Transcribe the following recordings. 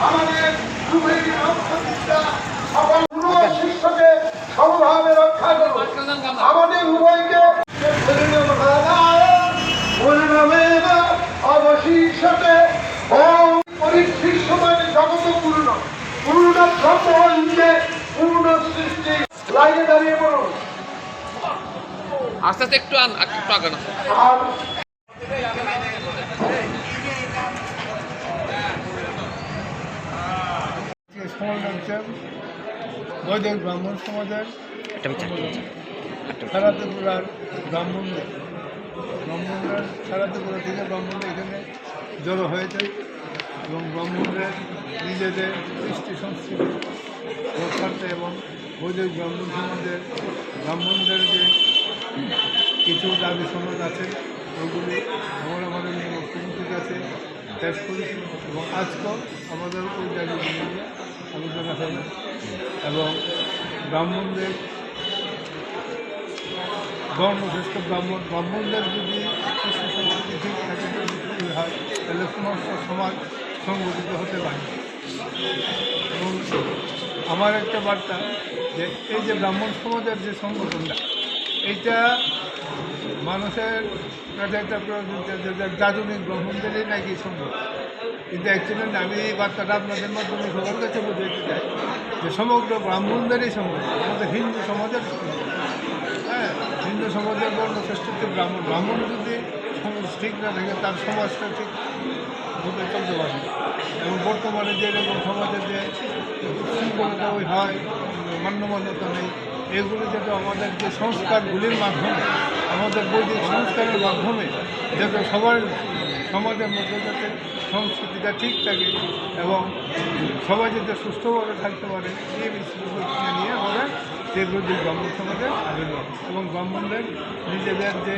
আমাদের শিষ্যকে সমভাবে রক্ষা করুন। আমাদের উভয়কে অবশিষ্টে পরিশিষ্টমানে জগত পূর্ণ পূর্ণ ব্রহ্ম হইতে পূর্ণ সৃষ্টি। লাইনে দাঁড়িয়ে পড়ুন। আস্তে আস্তে একটু আগানো। বৈদিক ব্রাহ্মণ সমাজের সারা ত্রিপুরার ব্রাহ্মণরা সারা ত্রিপুরা থেকে ব্রাহ্মণরা এখানে জড়ো হয়েছে এবং ব্রাহ্মণদের নিজেদের কৃষ্টি সংস্কৃতি রক্ষার্থে এবং বৈদিক ব্রাহ্মণ সমাজের ব্রাহ্মণদের যে কিছু দাবি সমাজ আছে ওগুলি আমরা আমাদের মুখ্যমন্ত্রীর কাছে পেশ করেছি এবং আজকেও আমাদের ওই দাবি নিয়ে আলোচনা হবে এবং ব্রাহ্মণদের বর্ণশ্রেষ্ঠ ব্রাহ্মণদের যদি কৃষ্ণ সংস্কৃতি ঠিক থাকে হয় তাহলে সমস্ত সমাজ সংগঠিত হতে পারে। এবং আমার একটা বার্তা যে এই যে ব্রাহ্মণ সমাজের যে সংগঠনটা এইটা মানুষের কাছে একটা দার্শনিক ব্রাহ্মণদেরই নাকি সংগঠন, কিন্তু অ্যাকচুয়ালি আমি এই বার্তাটা আপনাদের মাধ্যমে সবার কাছে বোঝাতে চাই যে সমগ্র ব্রাহ্মণদেরই সংগঠন, আমাদের হিন্দু সমাজের সংগঠন। হ্যাঁ, হিন্দু সমাজের বর্ণশ্রেষ্ঠত্ব ব্রাহ্মণ যদি সমাজ ঠিক না থাকে তার সমাজটা ঠিক মতো চলতে পারে। এবং বর্তমানে যেরকম সমাজের যে শৃঙ্খলতা হয় মান্যতা নেই, এগুলো যাতে আমাদের যে সংস্কারগুলির মাধ্যমে আমাদের বৈদিক সংস্কারের মাধ্যমে যাতে সবার সমাজের মধ্যে যাতে সংস্কৃতিটা ঠিক থাকে এবং সবাই যাতে সুস্থভাবে থাকতে পারে এই বিষয়টা নিয়ে আমরা সেই বৈদিক ব্রাহ্মণ সমাজের আবেদন এবং ব্রাহ্মণদের নিজেদের যে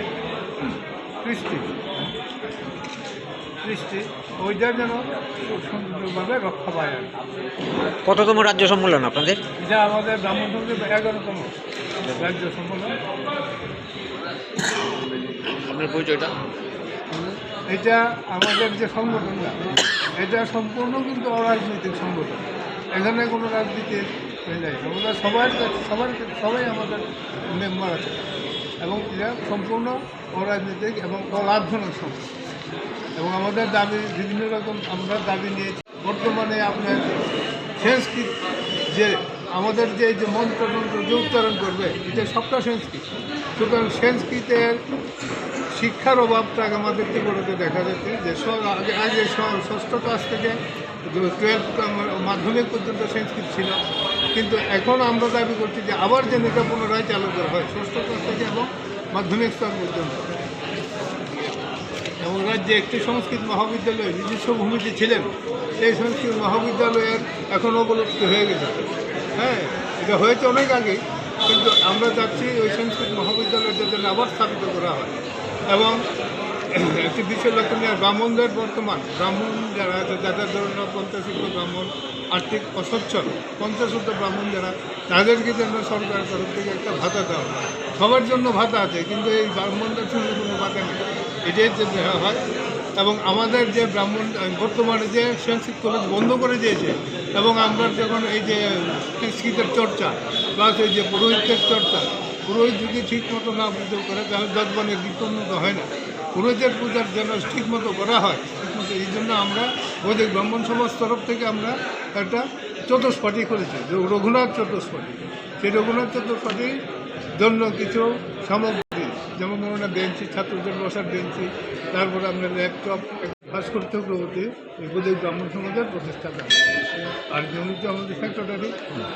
কৃষ্টি ওইটা যেন সুন্দরভাবে রক্ষা পায়। কততম রাজ্য সম্মেলন আপনাদের? এটা আমাদের ব্রাহ্মণ সমাজের 11তম রাজ্য সম্মেলন। আপনার পরিচয়টা? এটা আমাদের যে সংগঠনটা এটা সম্পূর্ণ কিন্তু অরাজনৈতিক সংগঠন, এখানে কোনো রাজনীতির নেই। আমাদের সবাই আমাদের মেম্বার আছে এবং এটা সম্পূর্ণ অরাজনৈতিক এবং অলাভজনক সংগঠন। এবং আমাদের দাবি বিভিন্ন রকম আমরা দাবি নিয়েছি। বর্তমানে আপনার সংস্কৃত যে আমাদের যে এই যে মন্ত্রতন্ত্র যে উচ্চারণ করবে এটা সবটা সংস্কৃত, সুতরাং সংস্কৃতের শিক্ষার অভাবটাকে আমাদের ত্রিপুরাতে দেখা যাচ্ছে যে আগে ষষ্ঠ ক্লাস থেকে 12 মাধ্যমিক পর্যন্ত সংস্কৃত ছিল, কিন্তু এখন আমরা দাবি করছি যে আবার যেন এটা পুনরায় চালু করা হয় ষষ্ঠ ক্লাস থেকে এবং মাধ্যমিক স্তর পর্যন্ত। এবং রাজ্যে একটি সংস্কৃত মহাবিদ্যালয় নিজস্ব ভূমিতে ছিলেন, সেই সংস্কৃত মহাবিদ্যালয়ের এখন অবলুপ্তি হয়ে গেছে। হ্যাঁ, এটা হয়েছে অনেক আগে, কিন্তু আমরা চাচ্ছি ওই সংস্কৃত মহাবিদ্যালয় যাতে আবার স্থাপিত করা হয়। এবং একটি বিষয় লক্ষণীয় ব্রাহ্মণদের বর্তমান ব্রাহ্মণ যারা আছে যাদের ধরুন পঞ্চাশোদ্ধ ব্রাহ্মণ আর্থিক অসচ্ছল 50 ব্রাহ্মণ যারা তাদেরকে যেন সরকারের তরফ থেকে একটা ভাতা দেওয়া হয়। সবার জন্য ভাতা আছে কিন্তু এই ব্রাহ্মণদের জন্য কোনো ভাতা নেই, এটাই যে দেওয়া হয়। এবং আমাদের যে ব্রাহ্মণ বর্তমানে যে সংস্কৃত কলেজ বন্ধ করে দিয়েছে এবং আমরা যখন এই যে সংস্কৃতের চর্চা প্লাস এই যে পুরোহিতের চর্চা, পুরোহিত যদি ঠিক মতো না পুজো করে তাহলে যজমানের বিপন্নত হয় না। পুরোহিতের পূজার যেন ঠিক মতো করা হয় ঠিকমতো, এই জন্য আমরা বৈদিক ব্রাহ্মণ সমাজ তরফ থেকে আমরা একটা চতুষ্পাঠী করেছি যে রঘুনাথ চতুষ্পাঠী। সেই রঘুনাথ চতুষ্পাঠীর জন্য কিছু সামগ্রী যেমন ধরুন বেঞ্চি, ছাত্রদের বসার বেঞ্চি, তারপরে আপনার ল্যাপটপ, ভাস্কর চক্রবর্তী এই বৈদিক ব্রাহ্মণ সমাজের প্রতিষ্ঠাতা। আর যিনি হচ্ছে আমাদের সেক্রেটারি,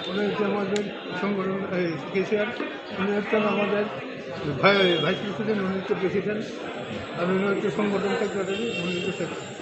উনি হচ্ছে আমাদের সংগঠন কেশিয়ার, উনি হচ্ছেন আমাদের ভাইস প্রেসিডেন্ট, উনি হচ্ছে প্রেসিডেন্ট, আর উনি হচ্ছে সংগঠন সেক্রেটারি, উনি হচ্ছে সেক্রেটারি।